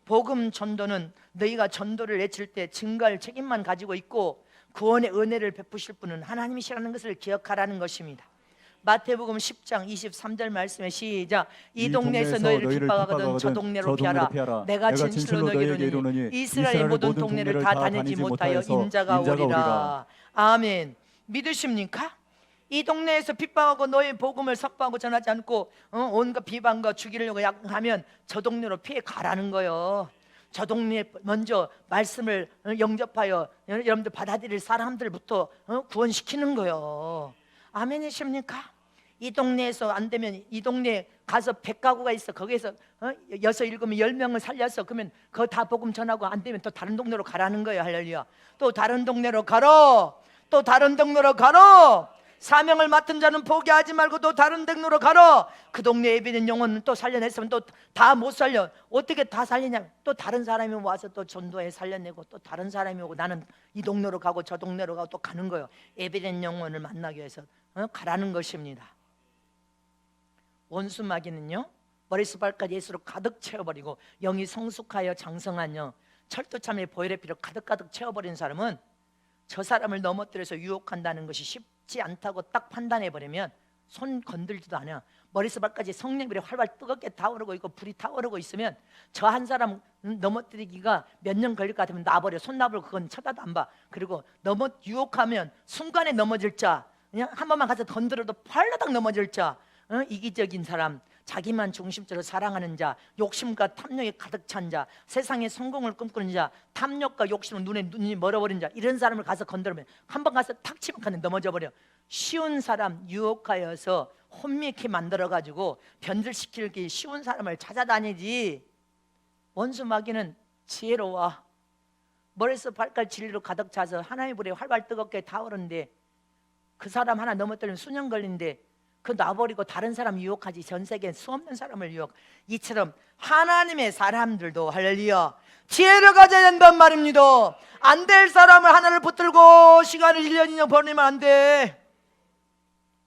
복음 전도는 너희가 전도를 외칠 때 증거할 책임만 가지고 있고 구원의 은혜를 베푸실 분은 하나님이시라는 것을 기억하라는 것입니다. 마태복음 10장 23절 말씀에 시작. 이 동네에서 너희를 핍박하거든 저 동네로 피하라. 내가 진실로 너희에게 이르노니 이스라엘 모든 동네를 다 다니지 못하여 인자가 오리라. 아멘. 믿으십니까? 이 동네에서 핍박하고 너의 복음을 선포하고 전하지 않고 온갖 비방과 죽이려고 하면 저 동네로 피해 가라는 거예요. 저 동네에 먼저 말씀을 영접하여 여러분들 받아들일 사람들부터 구원시키는 거예요. 아멘이십니까? 이 동네에서 안 되면 이 동네에 가서 100가구가 있어. 거기에서 6, 7, 10명을 살렸어. 그러면 그거 다 복음 전하고 안 되면 또 다른 동네로 가라는 거예요. 할렐루야. 또 다른 동네로 가라. 또 다른 동네로 가라. 사명을 맡은 자는 포기하지 말고 또 다른 동네로 가라. 그 동네에 예비된 영혼은 또 살려냈으면 또 다 못 살려. 어떻게 다 살리냐. 또 다른 사람이 와서 또 전도에 살려내고 또 다른 사람이 오고 나는 이 동네로 가고 저 동네로 가고 또 가는 거예요. 예비된 영혼을 만나기 위해서 가라는 것입니다. 원수마귀는요 머리에서 발까지 예수로 가득 채워버리고 영이 성숙하여 장성하여 철도참에 보혈의 피로 가득 채워버린 사람은 저 사람을 넘어뜨려서 유혹한다는 것이 쉽지 않다고 딱 판단해버리면 손 건들지도 않아. 머리에서 발까지 성령불이 활발 뜨겁게 타오르고 있고 불이 타오르고 있으면 저 한 사람 넘어뜨리기가 몇 년 걸릴 것 같으면 놔버려. 손 놔버려. 그건 쳐다도 안 봐. 그리고 유혹하면 순간에 넘어질 자, 그냥 한 번만 가서 건드려도 팔라닥 넘어질 자, 이기적인 사람, 자기만 중심적으로 사랑하는 자, 욕심과 탐욕에 가득 찬 자, 세상의 성공을 꿈꾸는 자, 탐욕과 욕심으로 눈이 멀어버린 자, 이런 사람을 가서 건드리면 한 번 가서 탁 치면 그냥 넘어져 버려. 쉬운 사람 유혹하여서 혼미케 만들어가지고 변질시키기 쉬운 사람을 찾아다니지. 원수 마귀는 지혜로워. 머리에서 발까지 진리로 가득 차서 하나님의 불에 활발 뜨겁게 타오르는데 그 사람 하나 넘어뜨리면 수년 걸린데 그 놔버리고 다른 사람 유혹하지. 전 세계 수없는 사람을 유혹. 이처럼 하나님의 사람들도 할렐루야 지혜를 가져야 된단 말입니다. 안 될 사람을 하나를 붙들고 시간을 1년 2년 보내면 안 돼.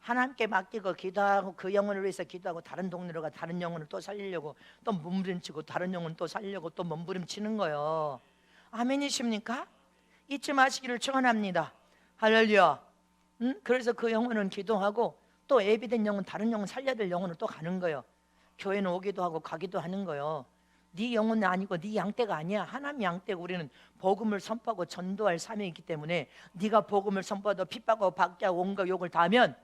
하나님께 맡기고 기도하고 그 영혼을 위해서 기도하고 다른 동네로 가 다른 영혼을 또 살리려고 또 몸부림치고 다른 영혼 또 살리려고 또 몸부림치는 거예요. 아멘이십니까? 잊지 마시기를 축원합니다. 할렐루야. 그래서 그 영혼은 기도하고 또 예비된 영혼 다른 영혼 살려야 될 영혼을 또 가는 거예요. 교회는 오기도 하고 가기도 하는 거예요. 네 영혼은 아니고 네 양떼가 아니야. 하나님 양떼고 우리는 복음을 선포하고 전도할 사명이 있기 때문에 네가 복음을 선포하고 핍박하고 박해하고 온갖 욕을 다 하면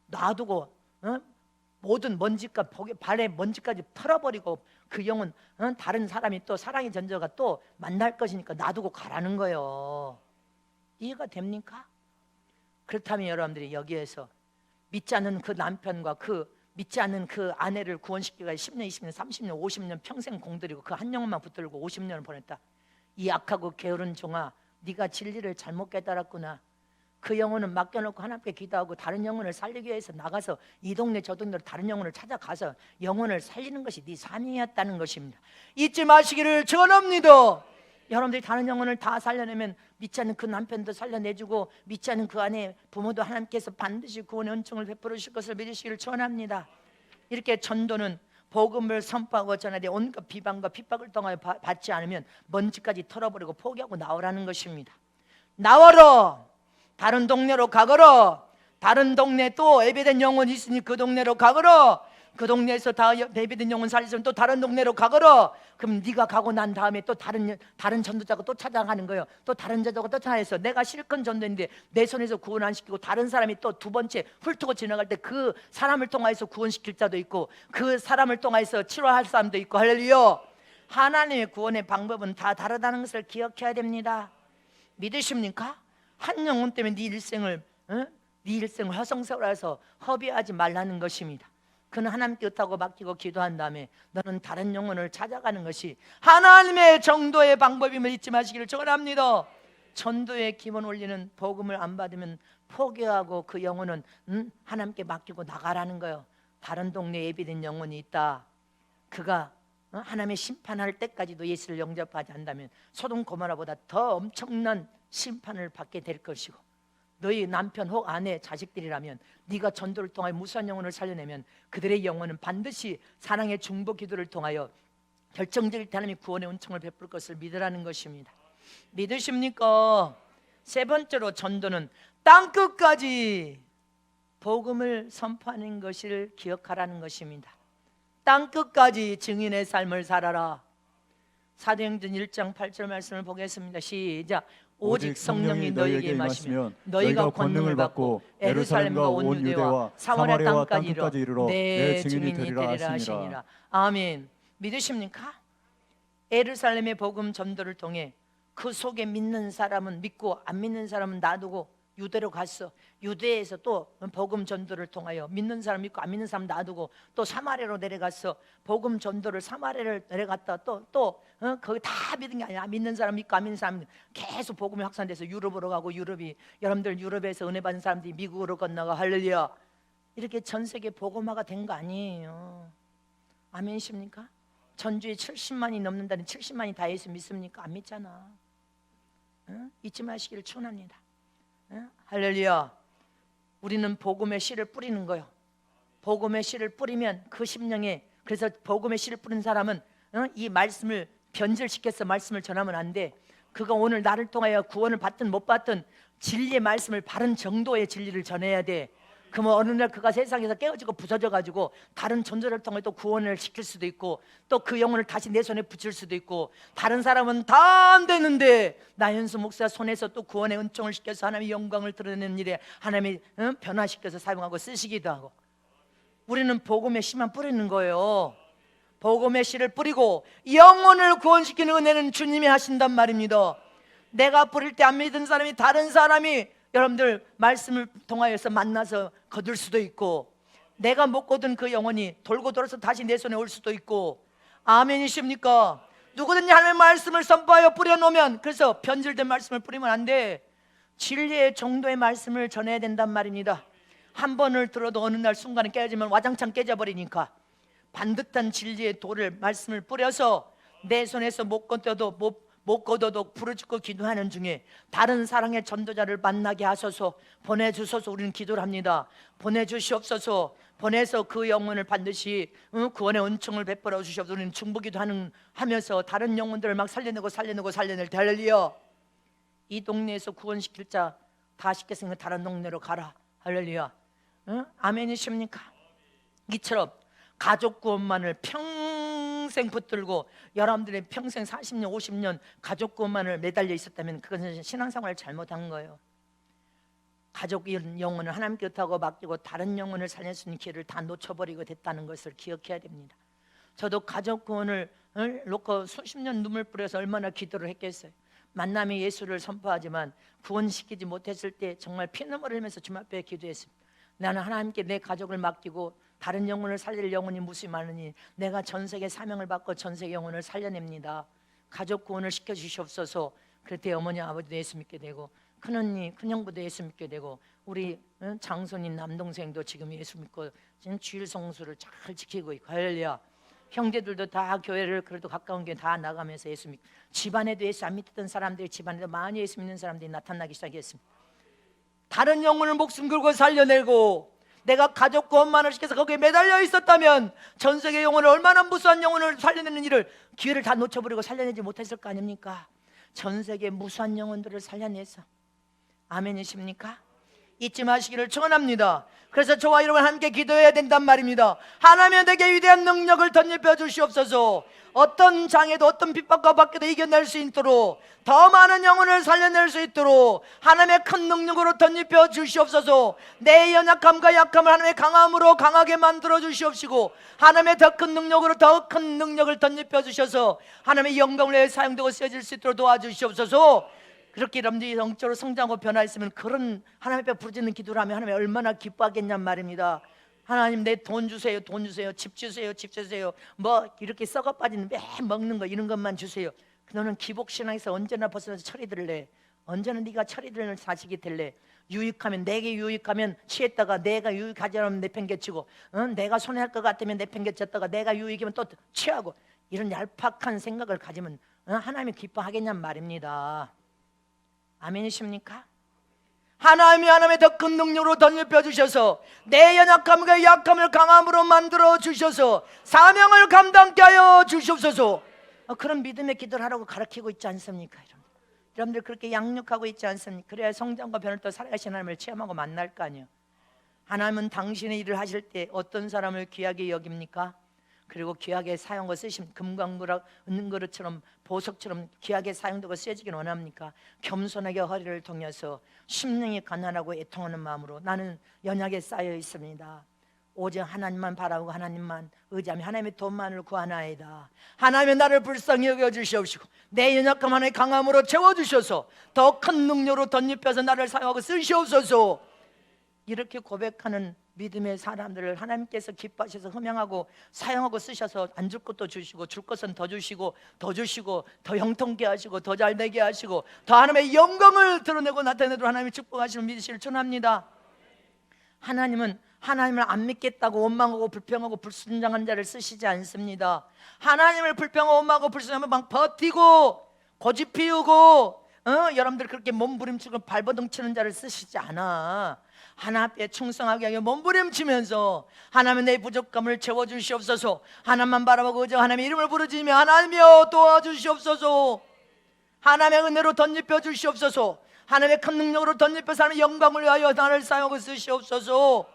놔두고 모든 먼지가 발에 먼지까지 털어버리고 그 영혼 다른 사람이 또 사랑의 전저가 또 만날 것이니까 놔두고 가라는 거예요. 이해가 됩니까? 그렇다면 여러분들이 여기에서 믿지 않는 그 남편과 믿지 않는 그 아내를 구원시키기가 10년, 20년, 30년, 50년 평생 공들이고 그 한 영혼만 붙들고 50년을 보냈다. 이 악하고 게으른 종아, 네가 진리를 잘못 깨달았구나. 그 영혼은 맡겨놓고 하나님께 기도하고 다른 영혼을 살리기 위해서 나가서 이 동네 저 동네로 다른 영혼을 찾아가서 영혼을 살리는 것이 네 사명이었다는 것입니다. 잊지 마시기를 전합니다. 여러분들이 다른 영혼을 다 살려내면 믿지 않는 그 남편도 살려내주고 믿지 않는 그 아내 부모도 하나님께서 반드시 구원의 은총을 베풀으실 것을 믿으시기를 전합니다. 이렇게 전도는 복음을 선포하고 전하되 온갖 비방과 핍박을 통하여 받지 않으면 먼지까지 털어버리고 포기하고 나오라는 것입니다. 나와라. 다른 동네로 가거라. 다른 동네 또 예배된 영혼이 있으니 그 동네로 가거라. 그 동네에서 다 예배된 영혼 살리면 또 다른 동네로 가거라. 그럼 네가 가고 난 다음에 또 다른 전도자가 또 찾아가는 거예요. 또 다른 전도자가 또 찾아서 내가 실컷 전도인데 내 손에서 구원 안 시키고 다른 사람이 또 두 번째 훑고 지나갈 때 그 사람을 통하여서 구원시킬 자도 있고 그 사람을 통하여서 치료할 사람도 있고 할렐루야. 하나님의 구원의 방법은 다 다르다는 것을 기억해야 됩니다. 믿으십니까? 한 영혼 때문에 네 일생을 허송세월해서 허비하지 말라는 것입니다. 그는 하나님께 의탁하고 맡기고 기도한 다음에 너는 다른 영혼을 찾아가는 것이 하나님의 전도의 방법임을 잊지 마시기를 축원합니다. 전도의 기본 원리는 복음을 안 받으면 포기하고 그 영혼은 하나님께 맡기고 나가라는 거예요. 다른 동네에 예비된 영혼이 있다. 그가 하나님의 심판할 때까지도 예수를 영접하지 않는다면 소돔 고모라보다 더 엄청난 심판을 받게 될 것이고 너희 남편 혹 아내 자식들이라면 네가 전도를 통하여 무수한 영혼을 살려내면 그들의 영혼은 반드시 사랑의 중보 기도를 통하여 결정적일 때 하나님이 구원의 은총을 베풀 것을 믿으라는 것입니다. 믿으십니까? 세 번째로 전도는 땅끝까지 복음을 선포하는 것을 기억하라는 것입니다. 땅끝까지 증인의 삶을 살아라. 사도행전 1장 8절 말씀을 보겠습니다. 시작. 오직 성령이 너희에게 임하시면 너희가 권능을 받고 예루살렘과 온 유대와 사마리아 땅까지 이르러 내 증인이 되리라 하시니라. 아멘. 믿으십니까? 예루살렘의 복음 전도를 통해 그 속에 믿는 사람은 믿고 안 믿는 사람은 놔두고 유대로 갔어. 유대에서 또 복음 전도를 통하여 믿는 사람 믿고 안 믿는 사람 놔두고 또 사마리아로 내려갔어. 복음 전도를 사마리아를 내려갔다 또 거기 다 믿은 게 아니라 믿는 사람 믿고 안 믿는 사람 계속 복음이 확산돼서 유럽으로 가고 여러분들 유럽에서 은혜 받은 사람들이 미국으로 건너가 할렐루야. 이렇게 전 세계 복음화가 된 거 아니에요. 아멘이십니까? 전주에 70만이 넘는다는 70만이 다 예수 믿습니까? 안 믿잖아. 잊지 마시기를 축원합니다. 할렐루야. 우리는 복음의 씨를 뿌리는 거예요. 복음의 씨를 뿌리면 그 심령에, 그래서 복음의 씨를 뿌린 사람은 이 말씀을 변질시켜서 말씀을 전하면 안 돼. 그가 오늘 나를 통하여 구원을 받든 못 받든 진리의 말씀을 바른 정도의 진리를 전해야 돼. 그러면 어느 날 그가 세상에서 깨어지고 부서져 가지고 다른 전도를 통해 또 구원을 시킬 수도 있고 또 그 영혼을 다시 내 손에 붙일 수도 있고, 다른 사람은 다 안 되는데 나현수 목사 손에서 또 구원의 은총을 시켜서 하나님의 영광을 드러내는 일에 하나님이 변화시켜서 사용하고 쓰시기도 하고. 우리는 복음의 씨만 뿌리는 거예요. 복음의 씨를 뿌리고 영혼을 구원시키는 은혜는 주님이 하신단 말입니다. 내가 뿌릴 때 안 믿은 사람이 다른 사람이 여러분들 말씀을 통하여서 만나서 거둘 수도 있고, 내가 못 거둔 그 영혼이 돌고 돌아서 다시 내 손에 올 수도 있고. 아멘이십니까? 누구든지 하나님의 말씀을 선포하여 뿌려놓으면, 그래서 변질된 말씀을 뿌리면 안 돼. 진리의 정도의 말씀을 전해야 된단 말입니다. 한 번을 들어도 어느 날 순간에 깨지면 와장창 깨져버리니까 반듯한 진리의 돌을 말씀을 뿌려서 내 손에서 못 걷어도 부르짖고 기도하는 중에 다른 사랑의 전도자를 만나게 하소서, 보내주소서. 우리는 기도를 합니다. 보내주시옵소서. 보내서 그 영혼을 반드시 구원의 은총을 베풀어 주시옵소서. 우리는 중보기도 하면서 다른 영혼들을 막 살려내고 살려낼 때 할렐루야. 이 동네에서 구원시킬 자 다 시켰으니까 다른 동네로 가라. 할렐루야. 아멘이십니까? 이처럼 가족 구원만을 평생 붙들고 여러분들의 평생 40년 50년 가족 구원만을 매달려 있었다면 그것은 신앙생활을 잘못한 거예요. 가족 영혼을 하나님께 하고 맡기고 다른 영혼을 살릴 수 있는 기회를 다 놓쳐버리고 됐다는 것을 기억해야 됩니다. 저도 가족 구원을 놓고 수십 년 눈물 뿌려서 얼마나 기도를 했겠어요. 만남의 예수를 선포하지만 구원시키지 못했을 때 정말 피눈물 흘리면서 주님 앞에 기도했습니다. 나는 하나님께 내 가족을 맡기고 다른 영혼을 살릴 영혼이 무수히 많으니 내가 전 세계 사명을 받고 전 세계 영혼을 살려냅니다. 가족 구원을 시켜주시옵소서. 그때 어머니 아버지도 예수 믿게 되고 큰언니 큰형부도 예수 믿게 되고 우리 장손인 남동생도 지금 예수 믿고 지금 주일 성수를 잘 지키고 있고 할렐루야. 형제들도 다 교회를 그래도 가까운 게 다 나가면서 예수 믿고 집안에도 예수 안 믿던 사람들이 집안에도 많이 예수 믿는 사람들이 나타나기 시작했습니다. 다른 영혼을 목숨 걸고 살려내고 내가 가족 구원만을 시켜서 거기에 매달려 있었다면 전 세계 영혼을 얼마나 무수한 영혼을 살려내는 일을 기회를 다 놓쳐버리고 살려내지 못했을 거 아닙니까? 전 세계 무수한 영혼들을 살려내서 아멘이십니까? 잊지 마시기를 축원합니다. 그래서 저와 여러분 함께 기도해야 된단 말입니다. 하나님의 내게 위대한 능력을 덧입혀 주시옵소서. 어떤 장애도 어떤 핍박과 밖에도 이겨낼 수 있도록 더 많은 영혼을 살려낼 수 있도록 하나님의 큰 능력으로 덧입혀 주시옵소서. 내 연약함과 약함을 하나님의 강함으로 강하게 만들어 주시옵시고 하나님의 더 큰 능력으로 더 큰 능력을 덧입혀 주셔서 하나님의 영광을 위해 사용되고 쓰여질 수 있도록 도와주시옵소서. 그렇게 여러분들이 영적으로 성장하고 변화했으면 그런 하나님 앞에 부르짖는 기도를 하면 하나님이 얼마나 기뻐하겠냔 말입니다. 하나님 내 돈 주세요, 돈 주세요, 집 주세요, 집 주세요. 뭐 이렇게 썩어 빠지는 매 먹는 거 이런 것만 주세요. 너는 기복신앙에서 언제나 벗어나서 철이 들래? 언제나 네가 철이 들는 자식이 될래? 유익하면 내게 유익하면 취했다가 내가 유익하지 않으면 내팽개치고 내가 손해할 것 같으면 내팽개쳤다가 내가 유익이면 또 취하고 이런 얄팍한 생각을 가지면 하나님이 기뻐하겠냔 말입니다. 아멘이십니까? 하나님의 더 큰 능력으로 덧입혀 주셔서 내 연약함과 약함을 강함으로 만들어 주셔서 사명을 감당케 하여 주시옵소서. 그런 믿음의 기도를 하라고 가르치고 있지 않습니까? 여러분들 그렇게 양육하고 있지 않습니까? 그래야 성장과 변을 또 살아가신 하나님을 체험하고 만날 거 아니에요. 하나님은 당신의 일을 하실 때 어떤 사람을 귀하게 여깁니까? 그리고 귀하게 사용하고 쓰시면 금광부락 은그릇처럼 보석처럼 귀하게 사용되고 쓰여지길 원합니까? 겸손하게 허리를 동여서 심령이 가난하고 애통하는 마음으로 나는 연약에 쌓여 있습니다. 오직 하나님만 바라고 하나님만 의지하며 하나님의 돈만을 구하나이다. 하나님의 나를 불쌍히 여겨주시옵시고 내 연약함 하나의 강함으로 채워주셔서 더 큰 능력으로 덧입혀서 나를 사용하고 쓰시옵소서. 이렇게 고백하는 믿음의 사람들을 하나님께서 기뻐하셔서 흠양하고 사용하고 쓰셔서 안 줄 것도 주시고 줄 것은 더 주시고 더 주시고 더 형통케 하시고 더 잘되게 하시고 더 하나님의 영광을 드러내고 나타내도록 하나님이 축복하시는 믿으시길 축원합니다. 하나님은 하나님을 안 믿겠다고 원망하고 불평하고 불순종한 자를 쓰시지 않습니다. 하나님을 불평하고 원망하고 불순종하면 막 버티고 고집 피우고 여러분들 그렇게 몸부림치고 발버둥 치는 자를 쓰시지 않아. 하나님 앞에 충성하게 하여 몸부림치면서 하나님의 내 부족함을 채워주시옵소서. 하나님만 바라보고 그저 하나님의 이름을 부르짖으며 하나님이여 도와주시옵소서. 하나님의 은혜로 덧입혀 주시옵소서. 하나님의 큰 능력으로 덧입혀서 하나님의 영광을 위하여 나를 사용하고 쓰시옵소서.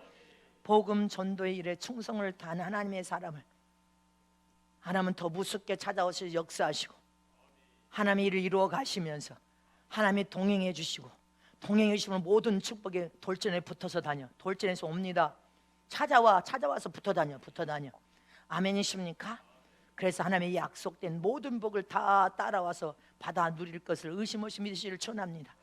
복음 전도의 일에 충성을 다하는 하나님의 사람을 하나님은 더 무섭게 찾아오셔서 역사하시고 하나님의 일을 이루어 가시면서 하나님이 동행해 주시고 동행해 주시면 모든 축복에 돌전에 붙어서 다녀. 돌전에서 옵니다. 찾아와서 붙어 다녀. 아멘이십니까? 그래서 하나님의 약속된 모든 복을 다 따라와서 받아 누릴 것을 의심 없이 믿으시기를 축원합니다.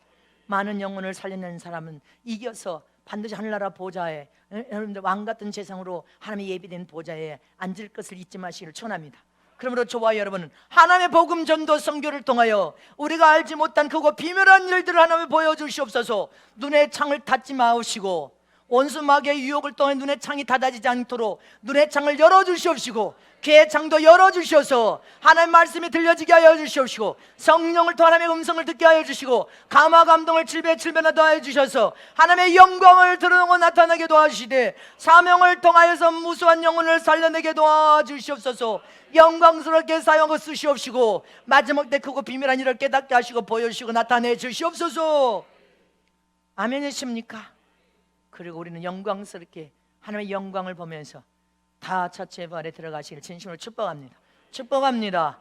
많은 영혼을 살리는 사람은 이겨서 반드시 하늘나라 보좌에 여러분들 왕같은 재상으로 하나님의 예비된 보좌에 앉을 것을 잊지 마시기를 축원합니다. 그러므로 저와 여러분은 하나님의 복음 전도 선교를 통하여 우리가 알지 못한 크고 비밀한 일들을 하나님이 보여주시옵소서. 눈에 창을 닫지 마시고 온수 마귀의 유혹을 통해 눈의 창이 닫아지지 않도록 눈의 창을 열어주시옵시고 귀의 창도 열어주셔서 하나님의 말씀이 들려지게 하여 주시옵시고 성령을 통해 하나님의 음성을 듣게 하여 주시고 감화 감동을 칠배칠배나 더하여 주셔서 하나님의 영광을 드러내고 나타나게 도와주시되 사명을 통하여서 무수한 영혼을 살려내게 도와주시옵소서. 영광스럽게 사용하고 쓰시옵시고 마지막 때 크고 비밀한 일을 깨닫게 하시고 보여주시고 나타내 주시옵소서. 아멘이십니까? 그리고 우리는 영광스럽게 하나님의 영광을 보면서 다 첫째 부활에 들어가시길 진심으로 축복합니다. 축복합니다.